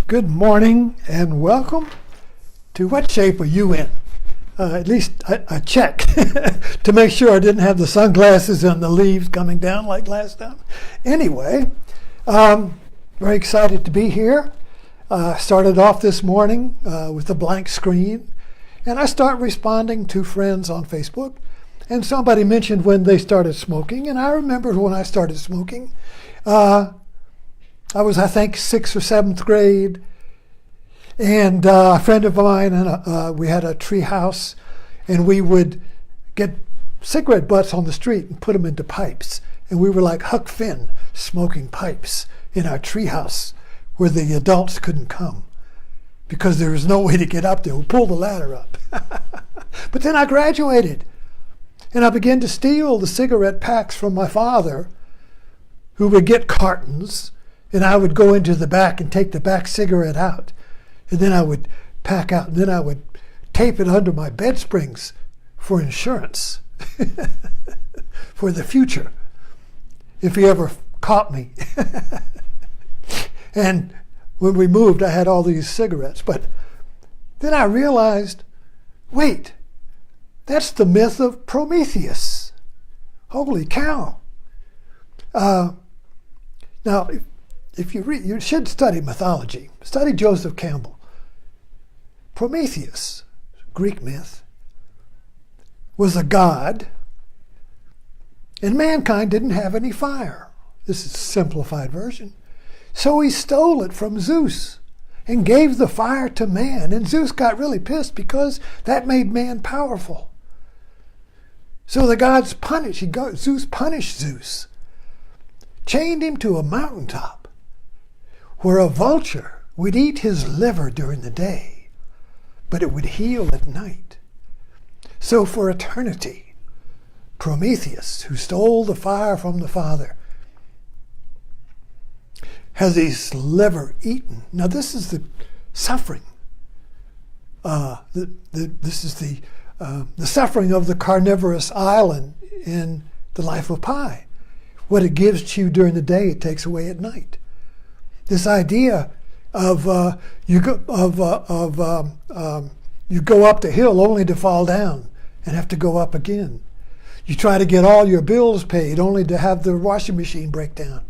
Good morning and welcome to What Shape Are You In? At least I checked to make sure I didn't have the sunglasses and the leaves coming down like last time. Anyway, very excited to be here. Started off this morning with a blank screen, and I start responding to friends on Facebook. And somebody mentioned when they started smoking, and I remembered when I started smoking. I was, I think, 6th or 7th grade, and a friend of mine, and we had a tree house, and we would get cigarette butts on the street and put them into pipes. And we were like Huck Finn, smoking pipes in our tree house where the adults couldn't come because there was no way to get up there. We pulled the ladder up. But then I graduated, and I began to steal the cigarette packs from my father, who would get cartons, and I would go into the back and take the back cigarette out. And then I would pack out, and then I would tape it under my bed springs for insurance, for the future, if he ever caught me. And when we moved, I had all these cigarettes. But then I realized, wait, that's the myth of Prometheus. Holy cow. Now, if you read, you should study mythology. Study Joseph Campbell. Prometheus, Greek myth, was a god, and mankind didn't have any fire. This is a simplified version. So he stole it from Zeus and gave the fire to man. And Zeus got really pissed because that made man powerful. So the gods punished. Zeus punished Zeus, chained him to a mountaintop, where a vulture would eat his liver during the day, but it would heal at night. So for eternity, Prometheus, who stole the fire from the Father, has his liver eaten. Now this is the suffering. This is the suffering of the carnivorous island in the life of Pi. What it gives to you during the day, it takes away at night. This idea of you go up the hill only to fall down and have to go up again. You try to get all your bills paid only to have the washing machine break down.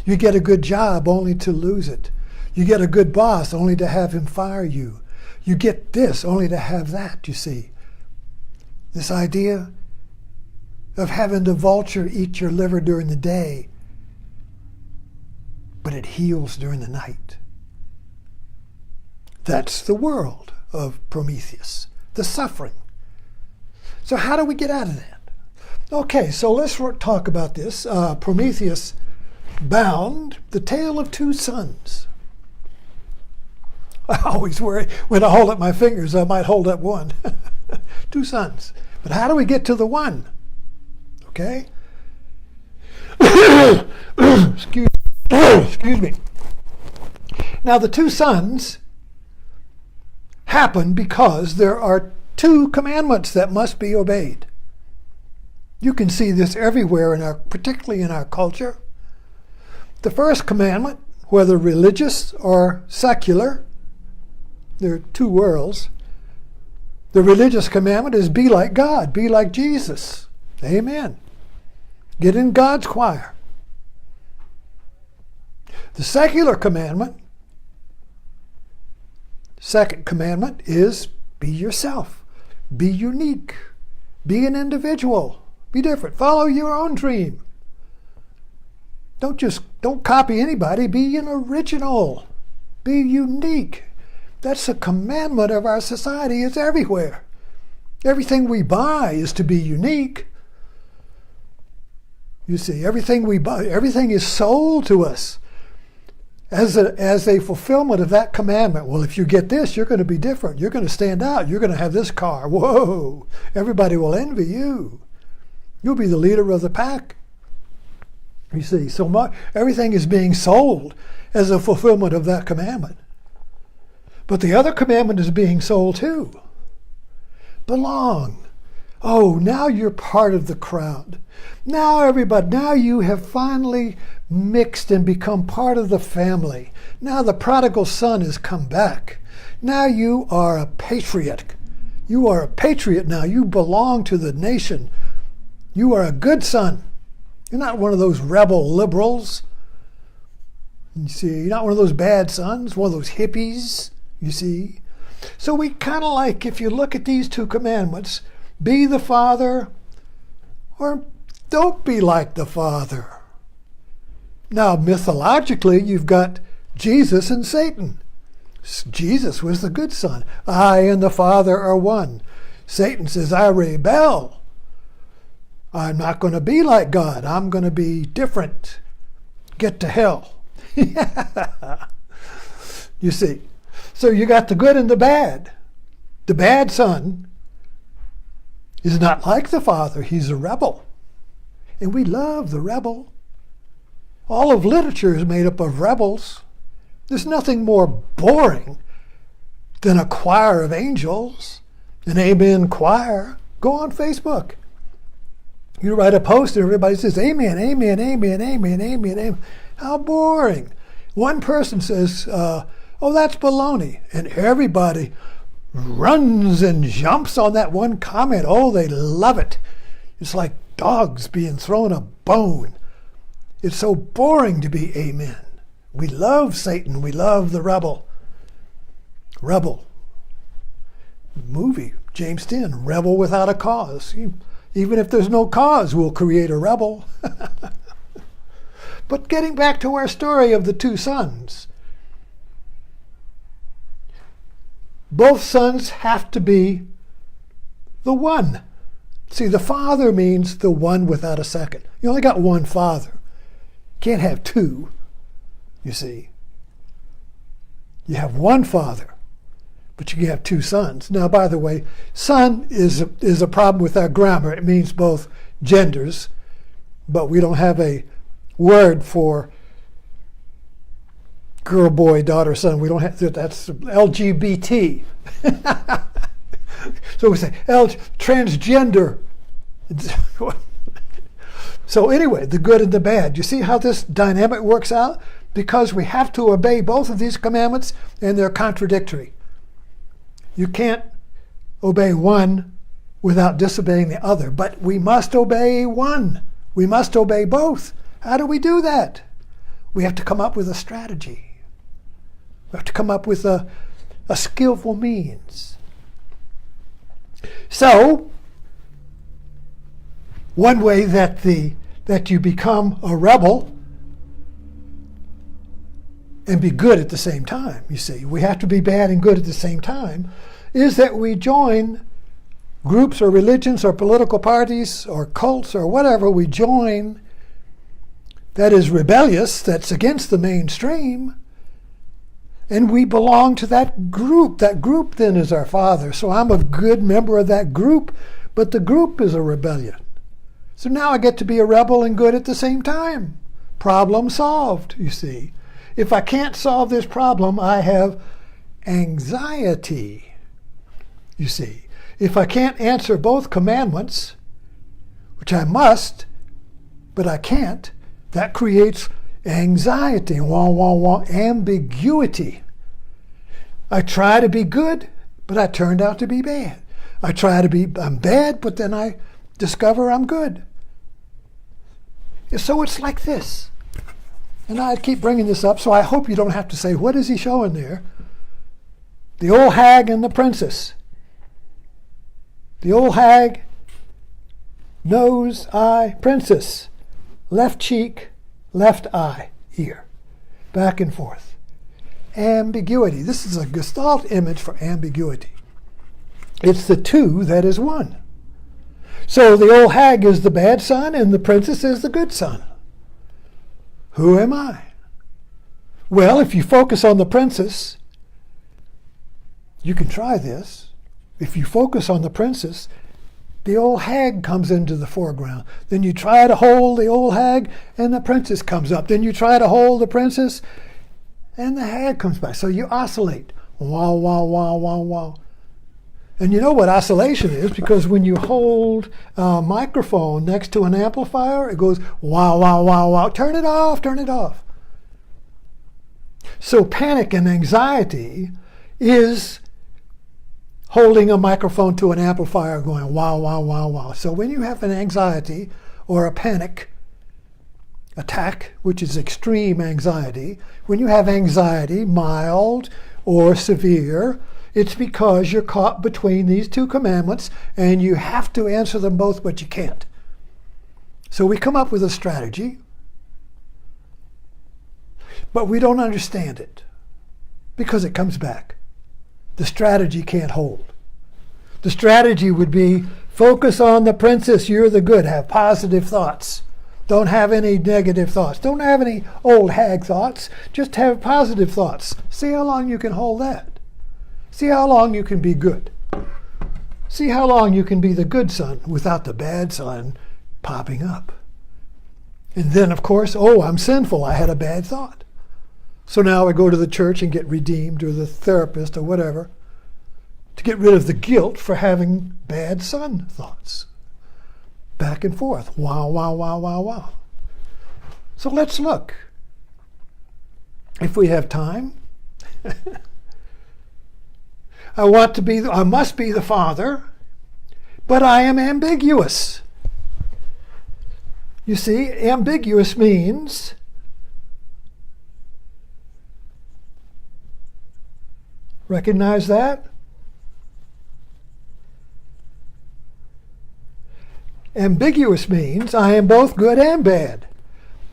You get a good job only to lose it. You get a good boss only to have him fire you. You get this only to have that, you see. This idea of having the vulture eat your liver during the day, but it heals during the night. That's the world of Prometheus, the suffering. So how do we get out of that? Okay, so let's talk about this. Prometheus Bound, the tale of two sons. I always worry when I hold up my fingers, I might hold up one. Two sons. But how do we get to the one? Okay? Excuse me. Now the two sons happen because there are two commandments that must be obeyed. You can see this everywhere, particularly in our culture. The first commandment, whether religious or secular, there are two worlds. The religious commandment is be like God, be like Jesus. Amen. Get in God's choir. The secular commandment, second commandment, is be yourself. Be unique. Be an individual. Be different. Follow your own dream. Don't copy anybody. Be an original. Be unique. That's a commandment of our society. It's everywhere. Everything we buy is to be unique. You see, everything we buy, everything is sold to us as a fulfillment of that commandment. Well, if you get this, you're going to be different. You're going to stand out. You're going to have this car. Whoa! Everybody will envy you. You'll be the leader of the pack. You see, so everything is being sold as a fulfillment of that commandment. But the other commandment is being sold too. Belong. Oh, now you're part of the crowd. Now you have finally mixed and become part of the family. Now the prodigal son has come back. Now you are a patriot. You are a patriot now. You belong to the nation. You are a good son. You're not one of those rebel liberals. You see, you're not one of those bad sons, one of those hippies, you see. So we kind of like, if you look at these two commandments, be the father or don't be like the father. Now, mythologically, you've got Jesus and Satan. Jesus was the good son. I and the Father are one. Satan says, I rebel. I'm not going to be like God. I'm going to be different. Get to hell. You see. So you got the good and the bad. The bad son is not like the father. He's a rebel. And we love the rebel. All of literature is made up of rebels. There's nothing more boring than a choir of angels, an amen choir. Go on Facebook. You write a post and everybody says, amen, amen, amen, amen, amen, amen. How boring. One person says, oh, that's baloney. And everybody runs and jumps on that one comment. Oh, they love it. It's like dogs being thrown a bone. It's so boring to be amen. We love Satan. We love the rebel. Rebel. Movie, James 10, rebel without a cause. Even if there's no cause, we'll create a rebel. But getting back to our story of the two sons, both sons have to be the one. See, the father means the one without a second. You only got one father. Can't have two, you see. You have one father, but you can have two sons. Now, by the way, son is a problem with our grammar. It means both genders, but we don't have a word for girl, boy, daughter, son. We don't have that's LGBT. So we say transgender. So anyway, the good and the bad. You see how this dynamic works out? Because we have to obey both of these commandments, and they're contradictory. You can't obey one without disobeying the other, but we must obey one. We must obey both. How do we do that? We have to come up with a strategy. We have to come up with a skillful means. So, one way that you become a rebel and be good at the same time, you see, we have to be bad and good at the same time, is that we join groups or religions or political parties or cults or whatever we join that is rebellious, that's against the mainstream, and we belong to that group. That group then is our father. So I'm a good member of that group, but the group is a rebellion. So now I get to be a rebel and good at the same time. Problem solved, you see. If I can't solve this problem, I have anxiety, you see. If I can't answer both commandments, which I must, but I can't, that creates anxiety, ambiguity. I try to be good, but I turned out to be bad. I'm bad, but then I discover I'm good. So it's like this. And I keep bringing this up, so I hope you don't have to say, what is he showing there? The old hag and the princess. The old hag, nose, eye, princess. Left cheek, left eye, ear. Back and forth. Ambiguity. This is a Gestalt image for ambiguity. It's the two that is one. So the old hag is the bad son and the princess is the good son. Who am I? Well, if you focus on the princess, you can try this. If you focus on the princess, the old hag comes into the foreground. Then you try to hold the old hag and the princess comes up. Then you try to hold the princess and the hag comes by. So you oscillate. Wow, wow, wow, wow, wow. And you know what oscillation is, because when you hold a microphone next to an amplifier, it goes wow, wow, wow, wow. Turn it off, turn it off. So panic and anxiety is holding a microphone to an amplifier going wow, wow, wow, wow. So when you have an anxiety or a panic attack, which is extreme anxiety, when you have anxiety, mild or severe, it's because you're caught between these two commandments and you have to answer them both, but you can't. So we come up with a strategy, but we don't understand it because it comes back. The strategy can't hold. The strategy would be focus on the princess, you're the good, have positive thoughts. Don't have any negative thoughts. Don't have any old hag thoughts. Just have positive thoughts. See how long you can hold that. See how long you can be good. See how long you can be the good son without the bad son popping up. And then, of course, oh, I'm sinful. I had a bad thought. So now I go to the church and get redeemed, or the therapist or whatever, to get rid of the guilt for having bad son thoughts. Back and forth. Wow, wow, wow, wow, wow. So let's look. If we have time. I must be the father, but I am ambiguous. You see, ambiguous means recognize that? Ambiguous means I am both good and bad.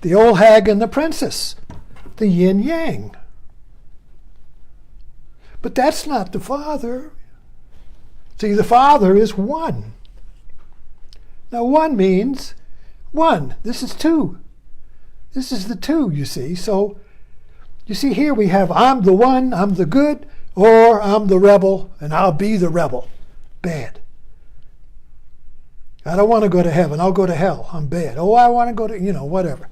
The old hag and the princess, the yin yang. But that's not the Father. See, the Father is one. Now, one means one. This is two. This is the two, you see. So, you see here we have I'm the one, I'm the good, or I'm the rebel, and I'll be the rebel. Bad. I don't want to go to heaven. I'll go to hell. I'm bad. Oh, I want to go to, whatever.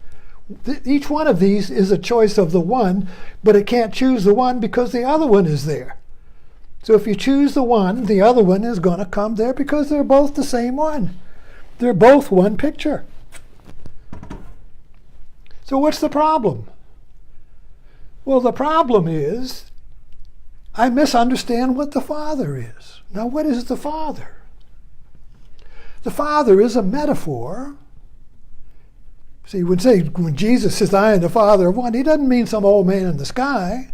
Each one of these is a choice of the one, but it can't choose the one because the other one is there. So if you choose the one, the other one is going to come there because they're both the same one. They're both one picture. So what's the problem? Well, the problem is I misunderstand what the Father is. Now, what is the Father? The Father is a metaphor. See, when Jesus says, I am the Father of one, he doesn't mean some old man in the sky.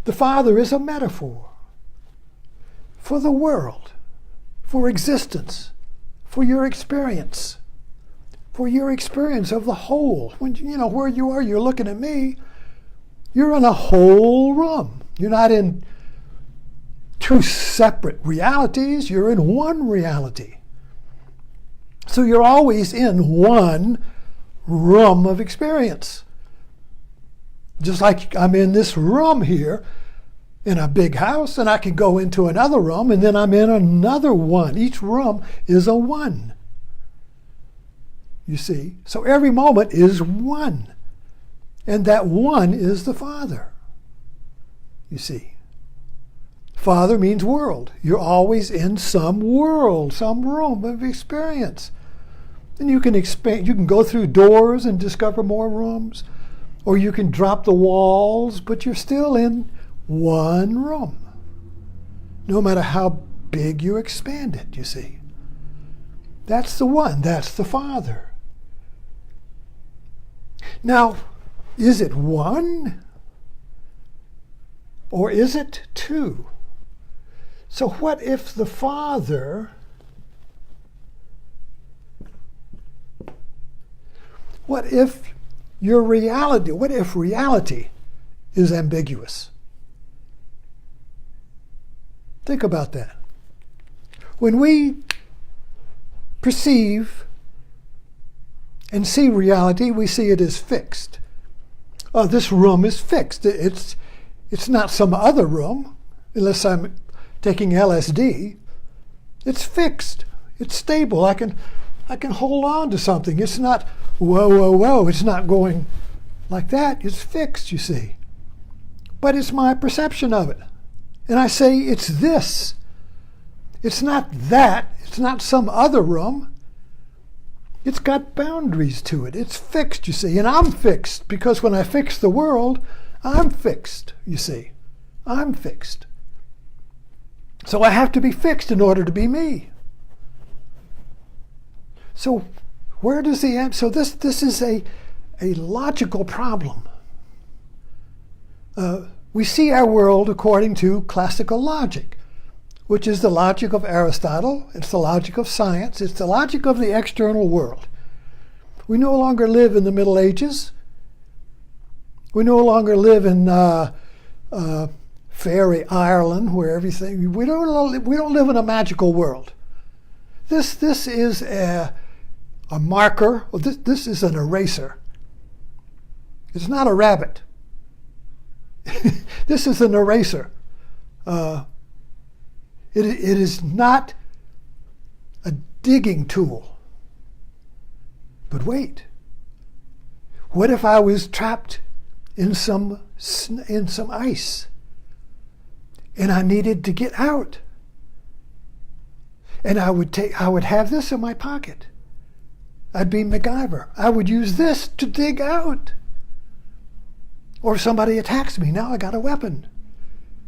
The Father is a metaphor for the world, for existence, for your experience of the whole. When where you are, you're looking at me, you're in a whole room. You're not in two separate realities, you're in one reality. So you're always in one room of experience. Just like I'm in this room here in a big house, and I can go into another room, and then I'm in another one. Each room is a one. You see? So every moment is one. And that one is the Father. You see? Father means world. You're always in some world, some room of experience. And you can expand, you can go through doors and discover more rooms, or you can drop the walls, but you're still in one room. No matter how big you expand it, you see. That's the one, that's the Father. Now, is it one? Or is it two? So what if the Father, what if reality is ambiguous? Think about that. When we perceive and see reality, we see it as fixed. Oh, this room is fixed. It's not some other room, unless I'm taking LSD. It's fixed. It's stable. I can hold on to something. It's not whoa, whoa, whoa. It's not going like that. It's fixed, you see. But it's my perception of it. And I say, it's this. It's not that. It's not some other room. It's got boundaries to it. It's fixed, you see. And I'm fixed because when I fix the world, I'm fixed, you see. I'm fixed. So I have to be fixed in order to be me. So where does the end? So this is a logical problem. We see our world according to classical logic, which is the logic of Aristotle. It's the logic of science. It's the logic of the external world. We no longer live in the Middle Ages. We no longer live in fairy Ireland, where everything. We don't live in a magical world. This is a marker. This is an eraser. It's not a rabbit. This is an eraser. It is not a digging tool. But wait. What if I was trapped in some ice and I needed to get out? And I would have this in my pocket. I'd be MacGyver. I would use this to dig out. Or if somebody attacks me, now I got a weapon.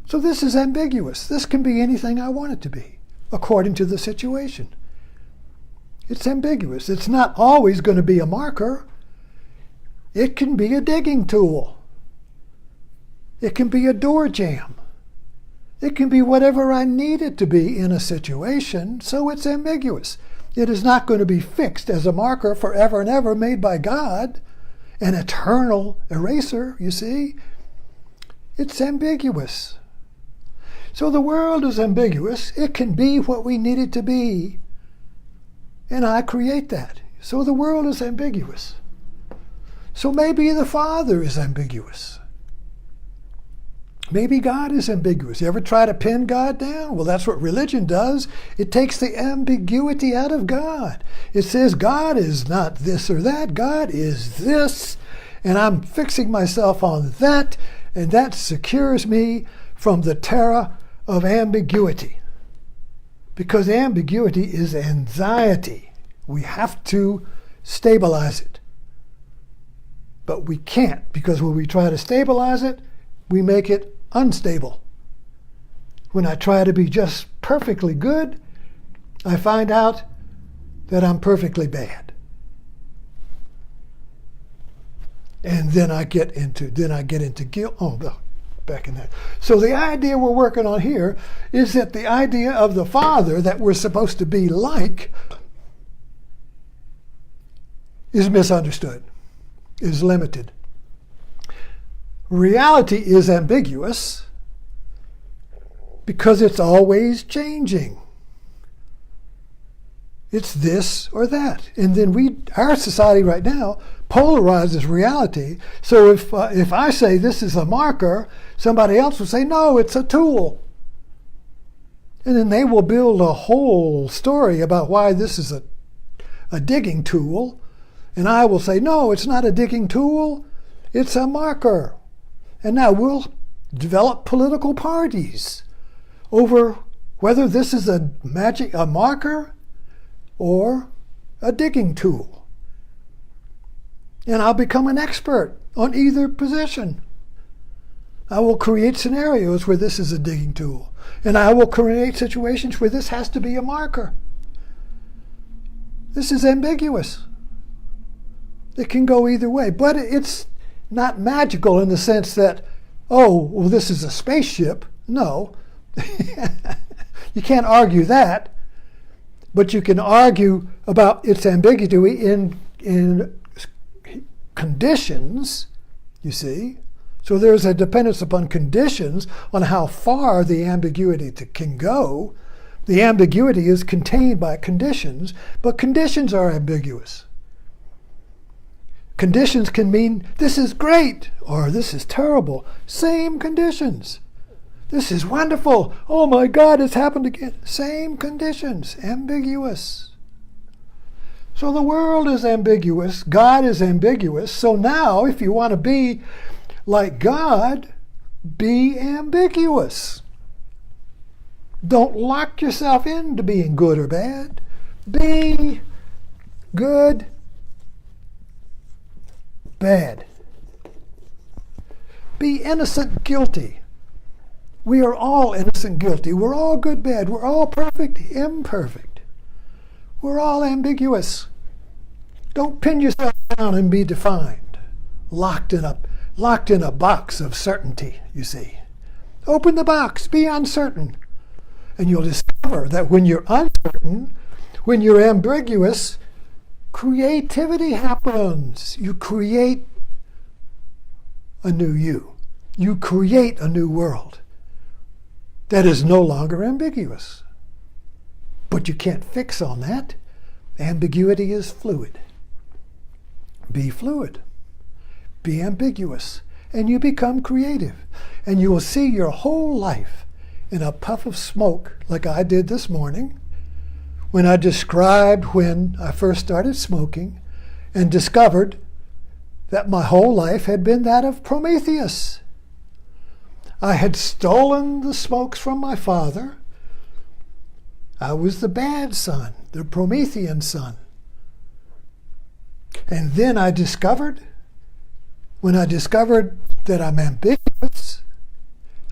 So this is ambiguous. This can be anything I want it to be, according to the situation. It's ambiguous. It's not always going to be a marker. It can be a digging tool. It can be a door jamb. It can be whatever I need it to be in a situation, so it's ambiguous. It is not going to be fixed as a marker forever and ever made by God, an eternal eraser, you see. It's ambiguous. So the world is ambiguous. It can be what we need it to be. And I create that. So the world is ambiguous. So maybe the Father is ambiguous. Maybe God is ambiguous. You ever try to pin God down? Well, that's what religion does. It takes the ambiguity out of God. It says God is not this or that. God is this. And I'm fixing myself on that. And that secures me from the terror of ambiguity. Because ambiguity is anxiety. We have to stabilize it. But we can't, because when we try to stabilize it, we make it unstable. When I try to be just perfectly good, I find out that I'm perfectly bad. And then I get into guilt. Oh, no, back in that. So the idea we're working on here is that the idea of the Father that we're supposed to be like is misunderstood, is limited. Reality is ambiguous because it's always changing. It's this or that. And then our society right now polarizes reality. So if I say this is a marker, somebody else will say, no, it's a tool. And then they will build a whole story about why this is a digging tool. And I will say, no, it's not a digging tool. It's a marker. And now we'll develop political parties over whether this is a marker or a digging tool. And I'll become an expert on either position. I will create scenarios where this is a digging tool. And I will create situations where this has to be a marker. This is ambiguous. It can go either way. But it's not magical in the sense that, oh, well, this is a spaceship. No. You can't argue that. But you can argue about its ambiguity in conditions, you see. So there's a dependence upon conditions on how far the ambiguity can go. The ambiguity is contained by conditions, but conditions are ambiguous. Conditions can mean this is great or this is terrible. Same conditions. This is wonderful. Oh my God, it's happened again. Same conditions, ambiguous. So the world is ambiguous. God is ambiguous. So now, if you want to be like God, be ambiguous. Don't lock yourself into being good or bad. Be good, bad. Be innocent, guilty. We are all innocent, guilty. We're all good, bad. We're all perfect, imperfect. We're all ambiguous. Don't pin yourself down and be defined, locked in a box of certainty, you see. Open the box, be uncertain. And you'll discover that when you're uncertain, when you're ambiguous, creativity happens. You create a new you. You create a new world that is no longer ambiguous. But you can't fix on that. Ambiguity is fluid. Be fluid. Be ambiguous. And you become creative. And you will see your whole life in a puff of smoke, like I did this morning, when I described when I first started smoking and discovered that my whole life had been that of Prometheus. I had stolen the smokes from my father. I was the bad son, the Promethean son. And then I discovered, when I discovered that I'm ambiguous,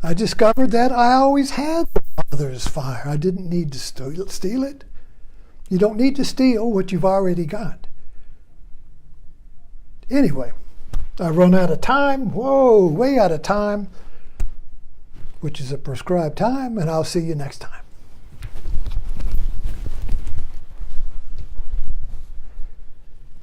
I discovered that I always had the Father's fire. I didn't need to steal it. You don't need to steal what you've already got. Anyway, I run out of time. Whoa, way out of time, which is a prescribed time, and I'll see you next time.